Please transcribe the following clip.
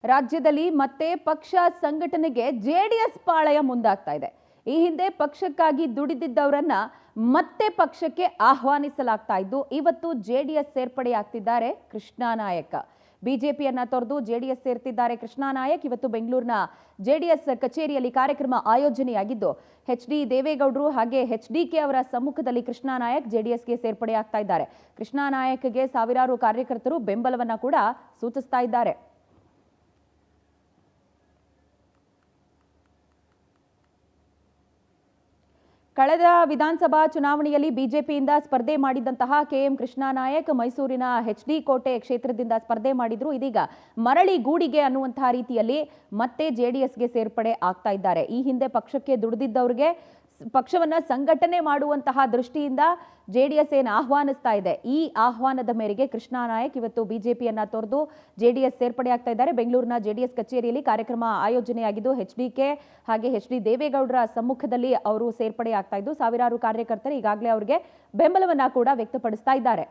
ರಾಜ್ಯದಲ್ಲಿ ಮತ್ತೆ ಪಕ್ಷ ಸಂಘಟನೆಗೆ ಜೆಡಿಎಸ್ ಪಾಳಯ ಮುಂದಾಗ್ತಾ ಇದೆ. ಈ ಹಿಂದೆ ಪಕ್ಷಕ್ಕಾಗಿ ದುಡಿದಿದ್ದವರನ್ನ ಮತ್ತೆ ಪಕ್ಷಕ್ಕೆ ಆಹ್ವಾನಿಸಲಾಗ್ತಾ ಇದ್ದು, ಇವತ್ತು ಜೆಡಿಎಸ್ ಸೇರ್ಪಡೆಯಾಗ್ತಿದ್ದಾರೆ ಕೃಷ್ಣಾ ನಾಯಕ್. ಬಿಜೆಪಿಯನ್ನ ತೊರೆದು ಜೆಡಿಎಸ್ ಸೇರ್ತಿದ್ದಾರೆ ಕೃಷ್ಣಾ ನಾಯಕ್. ಇವತ್ತು ಬೆಂಗಳೂರಿನ ಜೆಡಿಎಸ್ ಕಚೇರಿಯಲ್ಲಿ ಕಾರ್ಯಕ್ರಮ ಆಯೋಜನೆಯಾಗಿದ್ದು, ಎಚ್.ಡಿ. ದೇವೇಗೌಡರು ಹಾಗೆ ಎಚ್.ಡಿ.ಕೆ ಅವರ ಸಮ್ಮುಖದಲ್ಲಿ ಕೃಷ್ಣಾ ನಾಯಕ್ ಜೆಡಿಎಸ್ಗೆ ಸೇರ್ಪಡೆಯಾಗ್ತಾ ಇದ್ದಾರೆ. ಕೃಷ್ಣಾ ನಾಯಕ್ಗೆ ಸಾವಿರಾರು ಕಾರ್ಯಕರ್ತರು ಬೆಂಬಲವನ್ನ ಕೂಡ ಸೂಚಿಸ್ತಾ ಇದ್ದಾರೆ. ಕಳೆದ ವಿಧಾನಸಭಾ ಚುನಾವಣೆಯಲ್ಲಿ ಬಿಜೆಪಿಯಿಂದ ಸ್ಪರ್ಧೆ ಮಾಡಿದಂತಹ ಕೆಎಂ ಕೃಷ್ಣಾ ನಾಯಕ್ ಮೈಸೂರಿನ ಎಚ್.ಡಿ. ಕೋಟೆ ಕ್ಷೇತ್ರದಿಂದ ಸ್ಪರ್ಧೆ ಮಾಡಿದ್ರು. ಇದೀಗ ಮರಳಿ ಗೂಡಿಗೆ ಅನ್ನುವಂತಹ ರೀತಿಯಲ್ಲಿ ಮತ್ತೆ ಜೆಡಿಎಸ್ಗೆ ಸೇರ್ಪಡೆ ಆಗ್ತಾ ಇದ್ದಾರೆ. ಈ ಹಿಂದೆ ಪಕ್ಷಕ್ಕೆ ದುಡಿದಿದ್ದವರಿಗೆ ಪಕ್ಷವನ್ನ ಸಂಘಟನೆ ಮಾಡುವಂತಹ ದೃಷ್ಟಿಯಿಂದ ಜೆಡಿಎಸ್ ಏನು ಆಹ್ವಾನಿಸ್ತಾ ಇದೆ, ಈ ಆಹ್ವಾನದ ಮೇರೆಗೆ ಕೃಷ್ಣಾ ನಾಯಕ್ ಇವತ್ತು ಬಿಜೆಪಿಯನ್ನ ತೊರೆದು ಜೆಡಿಎಸ್ ಸೇರ್ಪಡೆ ಆಗ್ತಾ ಇದ್ದಾರೆ. ಬೆಂಗಳೂರಿನ ಜೆಡಿಎಸ್ ಕಚೇರಿಯಲ್ಲಿ ಕಾರ್ಯಕ್ರಮ ಆಯೋಜನೆಯಾಗಿದ್ದು, ಎಚ್.ಡಿ.ಕೆ ಹಾಗೆ ಎಚ್.ಡಿ. ದೇವೇಗೌಡರ ಸಮ್ಮುಖದಲ್ಲಿ ಅವರು ಸೇರ್ಪಡೆ ಆಗ್ತಾ ಇದ್ದು, ಸಾವಿರಾರು ಕಾರ್ಯಕರ್ತರು ಈಗಾಗಲೇ ಅವರಿಗೆ ಬೆಂಬಲವನ್ನ ಕೂಡ ವ್ಯಕ್ತಪಡಿಸ್ತಾ ಇದ್ದಾರೆ.